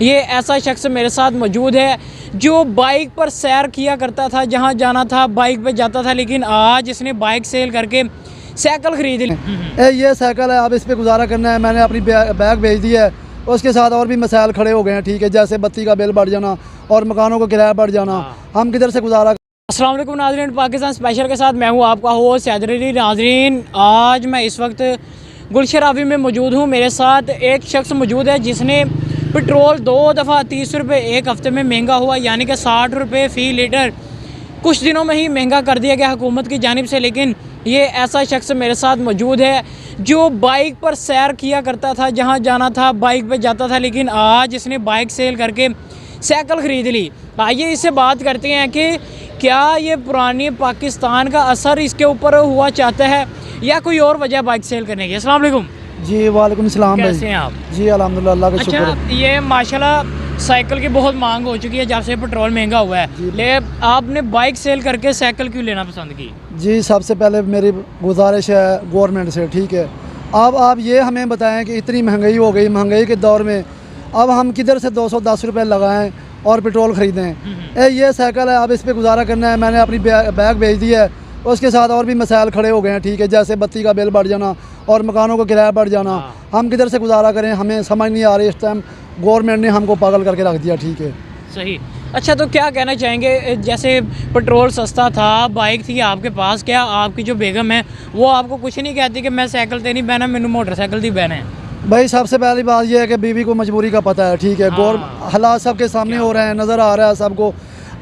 ये ऐसा शख्स मेरे साथ मौजूद है जो बाइक पर सैर किया करता था, जहाँ जाना था बाइक पे जाता था, लेकिन आज इसने बाइक सेल करके साइकिल खरीद ली। ये साइकिल है, अब इस पर गुजारा करना है। मैंने अपनी बैग भेज दी है, उसके साथ और भी मसाइल खड़े हो गए हैं। ठीक है, जैसे बत्ती का बिल बढ़ जाना और मकानों का किराया बढ़ जाना, हम किधर से गुजारा। अस्सलाम वालेकुम नाज़रीन, पाकिस्तान स्पेशल के साथ मैं हूँ आपका होस्ट सैदर अली। नाज़रीन, आज मैं इस वक्त गुलशराफी में मौजूद हूँ। मेरे साथ एक शख्स मौजूद है जिसने पेट्रोल 2 दफ़ा 30 रुपये एक हफ़्ते में महंगा हुआ, यानी कि 60 रुपये फ़ी लीटर कुछ दिनों में ही महंगा कर दिया गया हुकूमत की जानिब से। लेकिन ये ऐसा शख्स मेरे साथ मौजूद है जो बाइक पर सैर किया करता था, जहाँ जाना था बाइक पे जाता था, लेकिन आज इसने बाइक सेल करके साइकिल ख़रीद ली। आइए इससे बात करते हैं कि क्या ये पुरानी पाकिस्तान का असर इसके ऊपर हुआ चाहता है या कोई और वजह बाइक सेल करने की। अस्सलाम वालेकुम जी वालेकुम सलाम। कैसे हैं आप? जी अल्हम्दुलिल्लाह, अल्लाह का शुक्र है। अच्छा, ये माशाल्लाह साइकिल की बहुत मांग हो चुकी है जब से पेट्रोल महंगा हुआ है, लेकिन आपने बाइक सेल करके साइकिल क्यों लेना पसंद की? जी, सबसे पहले मेरी गुजारिश है गवर्नमेंट से, ठीक है, अब आप ये हमें बताएं कि इतनी महंगाई हो गई, महंगाई के दौर में अब हम किधर से 210 रुपये लगाएं और पेट्रोल ख़रीदें। ये साइकिल है, अब इस पर गुजारा करना है। मैंने अपनी बैग भेज दी है, उसके साथ और भी मसाइल खड़े हो गए हैं। ठीक है, जैसे बत्ती का बिल बढ़ जाना और मकानों का किराया बढ़ जाना, हम किधर से गुजारा करें, हमें समझ नहीं आ रही। इस टाइम गवर्नमेंट ने हमको पागल करके रख दिया। ठीक है, सही। अच्छा, तो क्या कहना चाहेंगे, जैसे पेट्रोल सस्ता था, बाइक थी आपके पास, क्या आपकी जो बेगम है वो आपको कुछ नहीं कहती कि मैं साइकिल ते नहीं बहना, मैंने मोटरसाइकिल दी बहना है? भाई सबसे पहली बात यह है कि बीवी को मजबूरी का पता है। ठीक है, हालात सबके सामने हो रहे हैं, नज़र आ रहा है सबको।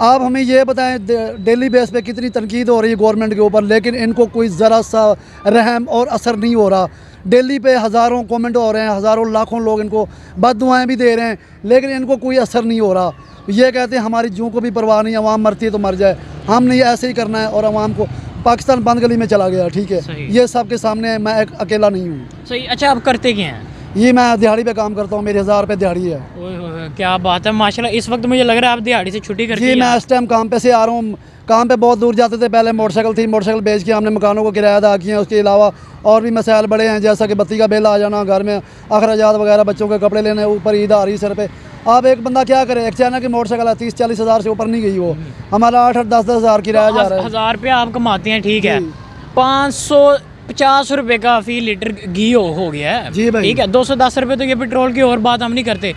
आप हमें ये बताएं, डेली बेस पे कितनी तनकीद हो रही है गवर्नमेंट के ऊपर, लेकिन इनको कोई ज़रा सा रहम और असर नहीं हो रहा। डेली पे हज़ारों कमेंट हो रहे हैं, हज़ारों लाखों लोग इनको बददुआएं भी दे रहे हैं, लेकिन इनको कोई असर नहीं हो रहा। ये कहते हैं हमारी जूँ को भी परवाह नहीं, अवाम मरती है तो मर जाए, हमने ऐसे ही करना है और अवाम को पाकिस्तान बंद गली में चला गया। ठीक है, ये सबके सामने है, मैं अकेला नहीं हूँ। सही। अच्छा, आप करते क्या हैं? ये मैं दिहाड़ी पे काम करता हूँ, मेरी 1000 रुपये दिहाड़ी है। ओए क्या बात है, माशाल्लाह। इस वक्त मुझे लग रहा है आप दिहाड़ी से छुट्टी करते हैं। जी, मैं इस टाइम काम पे से आ रहा हूँ। काम पे बहुत दूर जाते थे, पहले मोटरसाइकिल थी, मोटरसाइकिल बेच के हमने मकानों को किराया अदा किया। उसके अलावा और भी मसाइल बड़े हैं, जैसा कि बत्ती का बिल आ जाना, घर में अखराजात वगैरह, बच्चों के कपड़े लेने, ऊपर ईद आ रही सर पे। अब एक बंदा क्या करे, एक चाइना की मोटरसाइकिल है, 30-40 हज़ार से ऊपर नहीं गई वो, हमारा 8-10 हज़ार किराया जा रहा है। 1000 रुपये आप कमाते हैं, ठीक है, 550 रुपये का फ़ी लीटर घी हो गया है जी भाई, ठीक है। 210 रुपये तो ये पेट्रोल की और बात हम नहीं करते।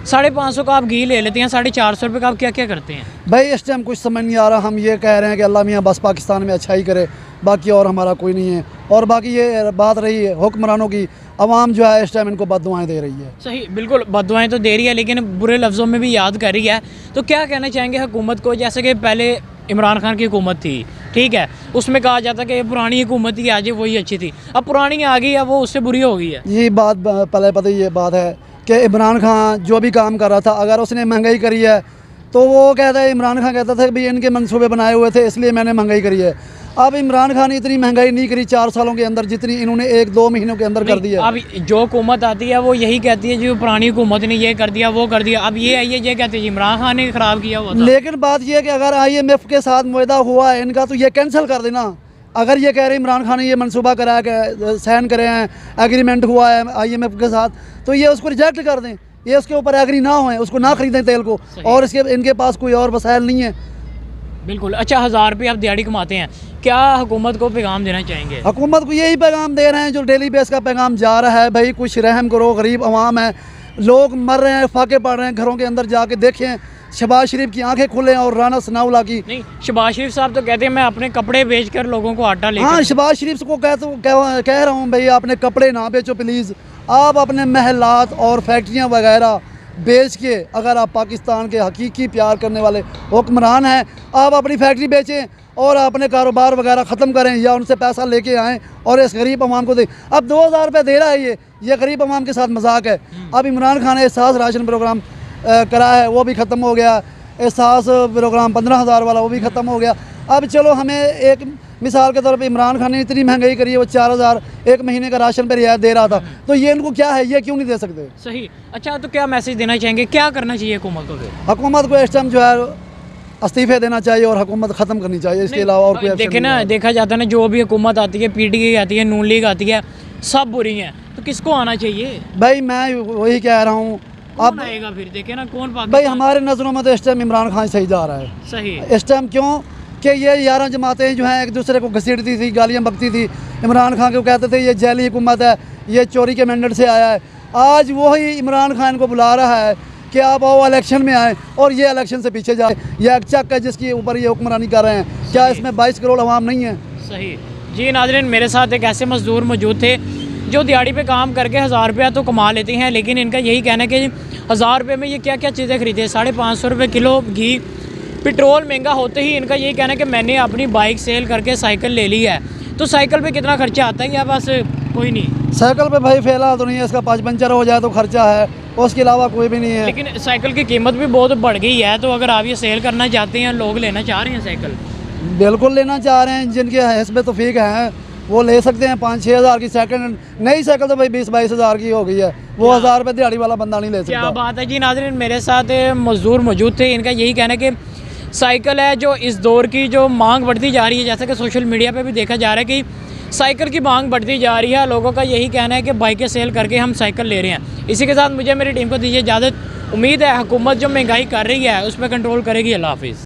550 का आप घी ले लेते हैं, 450 रुपये का आप क्या क्या करते हैं? भाई इस टाइम कुछ समझ नहीं आ रहा। हम ये कह रहे हैं कि अल्लाह मियाँ बस पाकिस्तान में अच्छा ही करे, बाकी और हमारा कोई नहीं है। और बाकी ये बात रही है हुक्मरानों की, अवाम जो है इस टाइम इनको बददुआएं दे रही है। सही, बिल्कुल बददुआएं तो दे रही है, लेकिन बुरे लफ्ज़ों में भी याद कर रही है। तो क्या कहना चाहेंगे हुकूमत को? जैसे कि पहले इमरान खान की हुकूमत थी, ठीक है, उसमें कहा जाता कि पुरानी हुकूमत ही आज वही अच्छी थी, अब पुरानी आ गई है, वो उससे बुरी हो गई है। ये बात पहले पता ही ये बात है कि इमरान खान जो भी काम कर रहा था, अगर उसने महंगाई करी है तो वो कहता है, इमरान खान कहता था कि भाई इनके मंसूबे बनाए हुए थे इसलिए मैंने महंगाई करी है। अब इमरान खान ने इतनी महंगाई नहीं करी 4 सालों के अंदर जितनी इन्होंने 1-2 महीनों के अंदर कर दी है। अब जो हुकूमत आती है वो यही कहती है जो पुरानी हुकूमत ने ये कर दिया, वो कर दिया। अब ये आई है, ये कहते हैं इमरान खान ने ख़राब किया हुआ था। लेकिन बात यह है कि अगर IMF के साथ मुआहदा हुआ है इनका, तो ये कैंसिल कर देना। अगर ये कह रहे इमरान खान ने ये मनसूबा कराया कि साइन करे हैं, एग्रीमेंट हुआ है IMF के साथ, तो ये उसको रिजेक्ट कर दें, ये उसके ऊपर एग्री ना होएं, उसको ना खरीदें तेल को, और इसके इनके पास कोई और वसाइल नहीं है। बिल्कुल। अच्छा, 1000 रुपये आप दिहाड़ी कमाते हैं, क्या हुकूमत को पैगाम देना चाहेंगे? हुकूमत को यही पैगाम दे रहे हैं जो डेली बेस का पैगाम जा रहा है, भाई कुछ रहम करो, गरीब अवाम है, लोग मर रहे हैं, फाके पड़ रहे हैं, घरों के अंदर जाके देखें, शहबाज शरीफ की आंखें खुलें और राना सनाउल्लाह की नहीं। शहबाज शरीफ साहब तो कहते हैं मैं अपने कपड़े बेचकर लोगों को आटा ले। हाँ, शहबाज शरीफ को कह रहा हूँ भाई, अपने कपड़े ना बेचो प्लीज़, आप अपने महलात और फैक्ट्रियाँ वगैरह बेच के, अगर आप पाकिस्तान के हकीकी प्यार करने वाले हुक्मरान हैं, आप अपनी फैक्ट्री बेचें और अपने कारोबार वगैरह ख़त्म करें, या उनसे पैसा लेके आएँ और इस गरीब अवाम को दें। अब 2000 रुपये दे रहा है ये गरीब अवाम के साथ मजाक है। अब इमरान खान ने एहसास राशन प्रोग्राम करा है, वो भी ख़त्म हो गया। एहसास प्रोग्राम 15,000 वाला, वो भी ख़त्म हो गया। अब चलो, हमें एक मिसाल के तौर पे इमरान खान ने इतनी महंगाई करी है, वो 4000 एक महीने का राशन पे रियायत दे रहा था, तो ये इनको क्या है, ये क्यों नहीं दे सकते? सही। अच्छा, तो क्या मैसेज देना चाहेंगे, क्या करना चाहिए हुकूमत को? हुकूमत को इस टाइम जो है इस्तीफे देना चाहिए और हुकूमत ख़त्म करनी चाहिए, इसके अलावा और कोई देखे ना, देखा जाता है ना, जो भी हुकूमत आती है, PTI आती है, नून लीग आती है, सब बुरी हैं, तो किसको आना चाहिए? भाई मैं वही कह रहा हूँ कौन आएगा फिर, देखे ना कौन भाई पाकिस्तान। हमारे नज़रों में तो इस टाइम इमरान खान सही जा रहा है। सही इस टाइम क्यों कि ये 11 जमातें जो हैं एक दूसरे को घसीटती थी, गालियाँ बकती थी, इमरान खान को कहते थे ये जैली हुकूमत है, ये चोरी के मैंडेट से आया है। आज वही इमरान खान को बुला रहा है कि आप आओ इलेक्शन में आए और ये इलेक्शन से पीछे जाए। ये एक चक है जिसके ऊपर ये हुक्मरानी कर रहे हैं। क्या इसमें 22 करोड़ अवाम नहीं है? सही जी। नाज़रीन, मेरे साथ एक ऐसे मज़दूर मौजूद थे जो दिहाड़ी पे काम करके 1000 रुपया तो कमा लेते हैं, लेकिन इनका यही कहना है कि 1000 रुपये में ये क्या क्या चीज़ें खरीदे। 550 रुपये किलो घी, पेट्रोल महंगा होते ही इनका यही कहना है कि मैंने अपनी बाइक सेल करके साइकिल ले ली है। तो साइकिल पे कितना खर्चा आता है या बस कोई नहीं? साइकिल पे भाई फ़िलहाल तो नहीं है, इसका पाँच पंचर हो जाए तो खर्चा है, उसके अलावा कोई भी नहीं है। लेकिन साइकिल की कीमत भी बहुत बढ़ गई है, तो अगर आप ये सेल करना चाहते हैं, लोग लेना चाह रहे हैं साइकिल? बिल्कुल लेना चाह रहे हैं, जिनके हस्बे तौफीक हैं वो ले सकते हैं। 5-6 हज़ार की सेकंड नई साइकिल तो भाई 20-22 हज़ार की हो गई है, वो 1000 रुपये दिहाड़ी वाला बंदा नहीं ले क्या सकता। बात है जी। नाज़रीन, मेरे साथ मज़दूर मौजूद थे, इनका यही कहना है कि साइकिल है जो इस दौर की जो मांग बढ़ती जा रही है, जैसे कि सोशल मीडिया पे भी देखा जा रहा है कि साइकिल की मांग बढ़ती जा रही है। लोगों का यही कहना है कि बाइकें सेल करके हम साइकिल ले रहे हैं। इसी के साथ मुझे मेरी टीम को दीजिए इजाज़त। उम्मीद है हुकूमत जो महंगाई कर रही है उस पर कंट्रोल करेगी। अल्लाह हाफिज़।